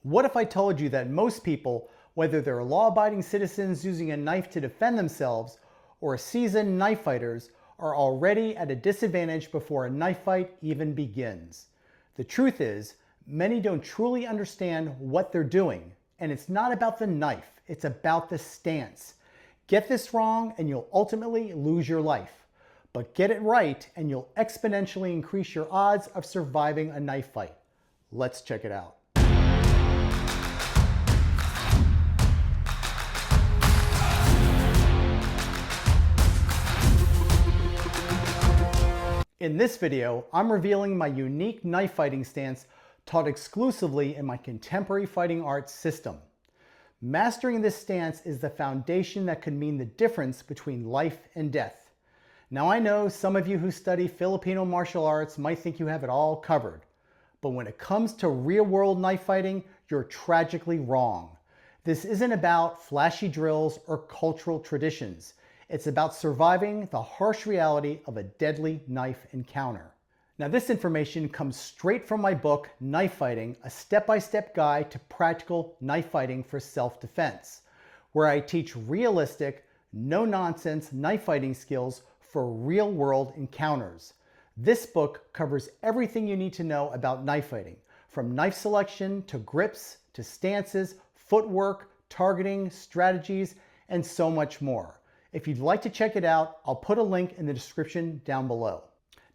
What if I told you that most people, whether they're law-abiding citizens using a knife to defend themselves or seasoned knife fighters, are already at a disadvantage before a knife fight even begins? The truth is, many don't truly understand what they're doing, and it's not about the knife, it's about the stance. Get this wrong and you'll ultimately lose your life, but get it right and you'll exponentially increase your odds of surviving a knife fight. Let's check it out. In this video, I'm revealing my unique knife fighting stance taught exclusively in my contemporary fighting arts system. Mastering this stance is the foundation that could mean the difference between life and death. Now I know some of you who study Filipino martial arts might think you have it all covered, but when it comes to real-world knife fighting, you're tragically wrong. This isn't about flashy drills or cultural traditions. It's about surviving the harsh reality of a deadly knife encounter. Now, this information comes straight from my book, Knife Fighting, a step-by-step guide to practical knife fighting for self-defense, where I teach realistic, no-nonsense knife fighting skills for real-world encounters. This book covers everything you need to know about knife fighting, from knife selection to grips to stances, footwork, targeting, strategies, and so much more. If you'd like to check it out, I'll put a link in the description down below.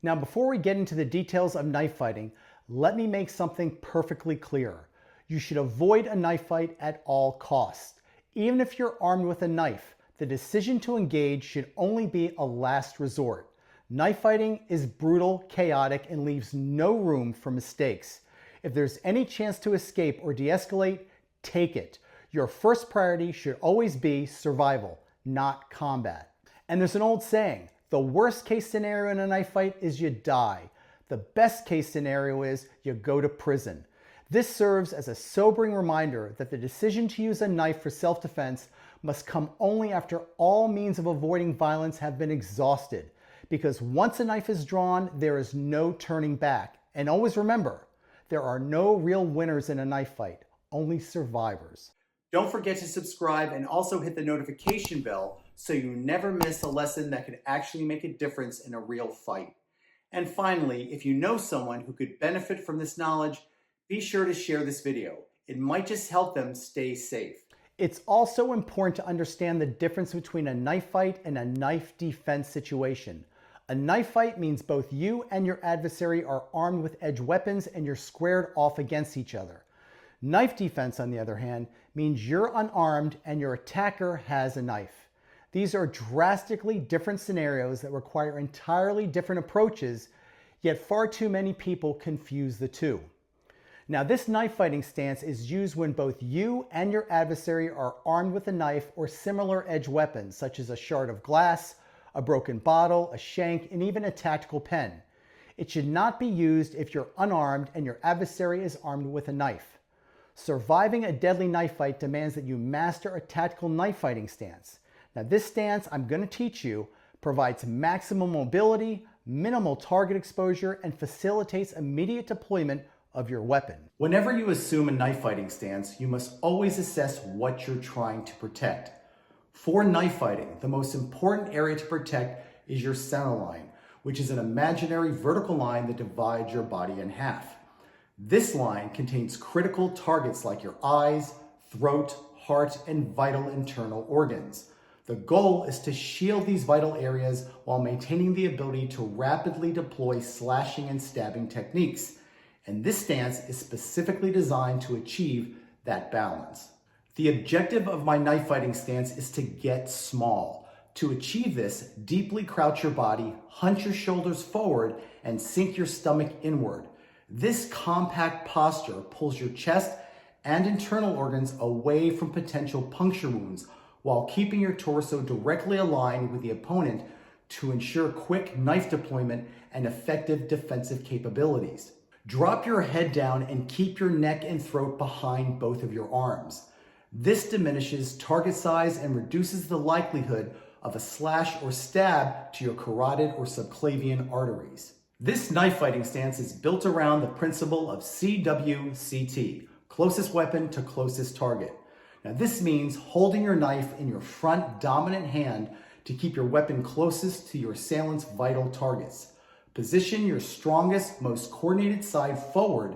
Now, before we get into the details of knife fighting, let me make something perfectly clear. You should avoid a knife fight at all costs. Even if you're armed with a knife, the decision to engage should only be a last resort. Knife fighting is brutal, chaotic, and leaves no room for mistakes. If there's any chance to escape or de-escalate, take it. Your first priority should always be survival, not combat. And there's an old saying, the worst case scenario in a knife fight is you die. The best case scenario is you go to prison. This serves as a sobering reminder that the decision to use a knife for self-defense must come only after all means of avoiding violence have been exhausted. Because once a knife is drawn, there is no turning back. And always remember, there are no real winners in a knife fight, only survivors. Don't forget to subscribe and also hit the notification bell so you never miss a lesson that could actually make a difference in a real fight. And finally, if you know someone who could benefit from this knowledge, be sure to share this video. It might just help them stay safe. It's also important to understand the difference between a knife fight and a knife defense situation. A knife fight means both you and your adversary are armed with edged weapons and you're squared off against each other. Knife defense, on the other hand, means you're unarmed and your attacker has a knife. These are drastically different scenarios that require entirely different approaches, yet far too many people confuse the two. Now, this knife fighting stance is used when both you and your adversary are armed with a knife or similar edged weapons, such as a shard of glass, a broken bottle, a shank, and even a tactical pen. It should not be used if you're unarmed and your adversary is armed with a knife. Surviving a deadly knife fight demands that you master a tactical knife fighting stance. Now, this stance I'm going to teach you provides maximum mobility, minimal target exposure, and facilitates immediate deployment of your weapon. Whenever you assume a knife fighting stance, you must always assess what you're trying to protect. For knife fighting, the most important area to protect is your center line, which is an imaginary vertical line that divides your body in half. This line contains critical targets like your eyes, throat, heart, and vital internal organs. The goal is to shield these vital areas while maintaining the ability to rapidly deploy slashing and stabbing techniques. And this stance is specifically designed to achieve that balance. The objective of my knife fighting stance is to get small. To achieve this, deeply crouch your body, hunch your shoulders forward, and sink your stomach inward. This compact posture pulls your chest and internal organs away from potential puncture wounds while keeping your torso directly aligned with the opponent to ensure quick knife deployment and effective defensive capabilities. Drop your head down and keep your neck and throat behind both of your arms. This diminishes target size and reduces the likelihood of a slash or stab to your carotid or subclavian arteries. This knife fighting stance is built around the principle of CWCT, closest weapon to closest target. Now this means holding your knife in your front dominant hand to keep your weapon closest to your assailant's vital targets. Position your strongest, most coordinated side forward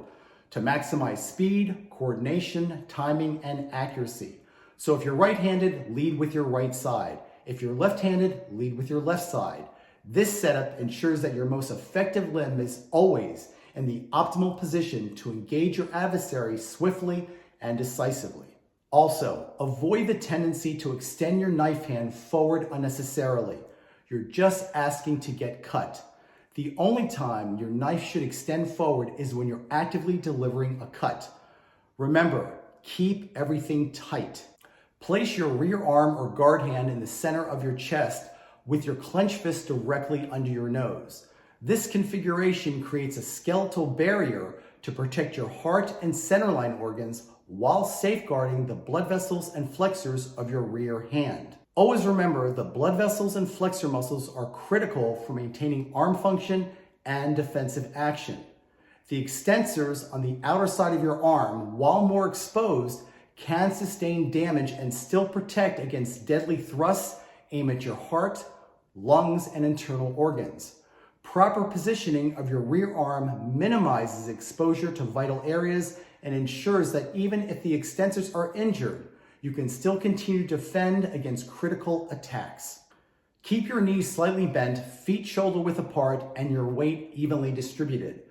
to maximize speed, coordination, timing, and accuracy. So if you're right-handed, lead with your right side. If you're left-handed, lead with your left side. This setup ensures that your most effective limb is always in the optimal position to engage your adversary swiftly and decisively. Also, avoid the tendency to extend your knife hand forward unnecessarily. You're just asking to get cut. The only time your knife should extend forward is when you're actively delivering a cut. Remember, keep everything tight. Place your rear arm or guard hand in the center of your chest with your clenched fist directly under your nose. This configuration creates a skeletal barrier to protect your heart and centerline organs while safeguarding the blood vessels and flexors of your rear hand. Always remember, the blood vessels and flexor muscles are critical for maintaining arm function and defensive action. The extensors on the outer side of your arm, while more exposed, can sustain damage and still protect against deadly thrusts aimed at your heart, lungs, and internal organs. Proper positioning of your rear arm minimizes exposure to vital areas and ensures that even if the extensors are injured, you can still continue to defend against critical attacks. Keep your knees slightly bent, feet shoulder width apart, and your weight evenly distributed.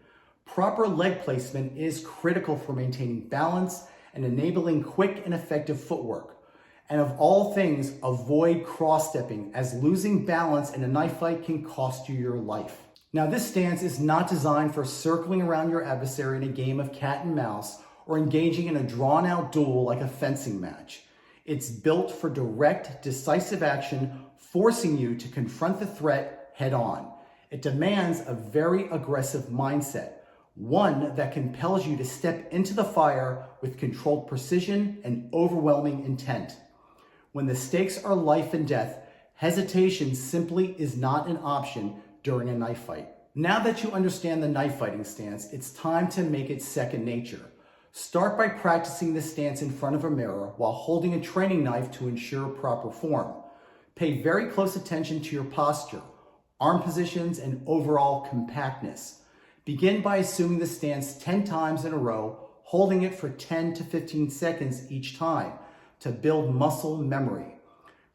Proper leg placement is critical for maintaining balance and enabling quick and effective footwork. And of all things, avoid cross-stepping, as losing balance in a knife fight can cost you your life. Now, this stance is not designed for circling around your adversary in a game of cat and mouse or engaging in a drawn-out duel like a fencing match. It's built for direct, decisive action, forcing you to confront the threat head-on. It demands a very aggressive mindset, one that compels you to step into the fire with controlled precision and overwhelming intent. When the stakes are life and death, hesitation simply is not an option during a knife fight. Now that you understand the knife fighting stance, it's time to make it second nature. Start by practicing this stance in front of a mirror while holding a training knife to ensure proper form. Pay very close attention to your posture, arm positions, and overall compactness. Begin by assuming the stance 10 times in a row, holding it for 10 to 15 seconds each time to build muscle memory.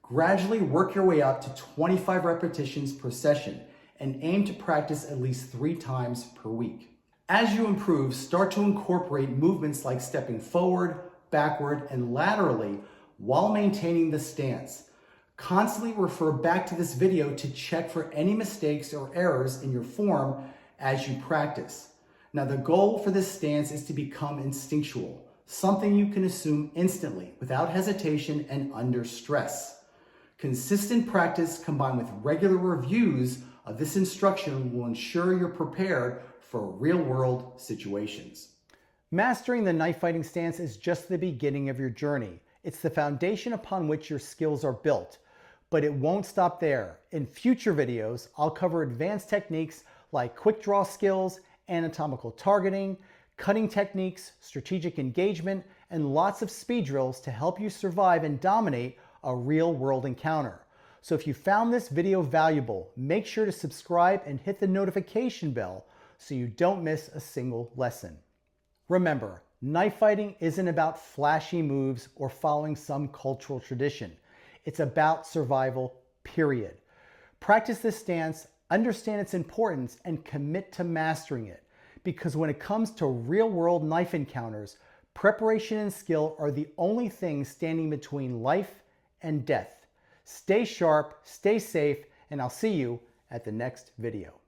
Gradually work your way up to 25 repetitions per session and aim to practice at least 3 times per week. As you improve, start to incorporate movements like stepping forward, backward, and laterally while maintaining the stance. Constantly refer back to this video to check for any mistakes or errors in your form as you practice. Now, the goal for this stance is to become instinctual, something you can assume instantly without hesitation and under stress. Consistent practice combined with regular reviews of this instruction will ensure you're prepared for real-world situations. Mastering the knife fighting stance is just the beginning of your journey. It's the foundation upon which your skills are built, but it won't stop there. In future videos, I'll cover advanced techniques like quick draw skills, anatomical targeting, cutting techniques, strategic engagement, and lots of speed drills to help you survive and dominate a real-world encounter. So if you found this video valuable, make sure to subscribe and hit the notification bell so you don't miss a single lesson. Remember, knife fighting isn't about flashy moves or following some cultural tradition. It's about survival, period. Practice this stance, understand its importance, and commit to mastering it. Because when it comes to real-world knife encounters, preparation and skill are the only things standing between life and death. Stay sharp, stay safe, and I'll see you at the next video.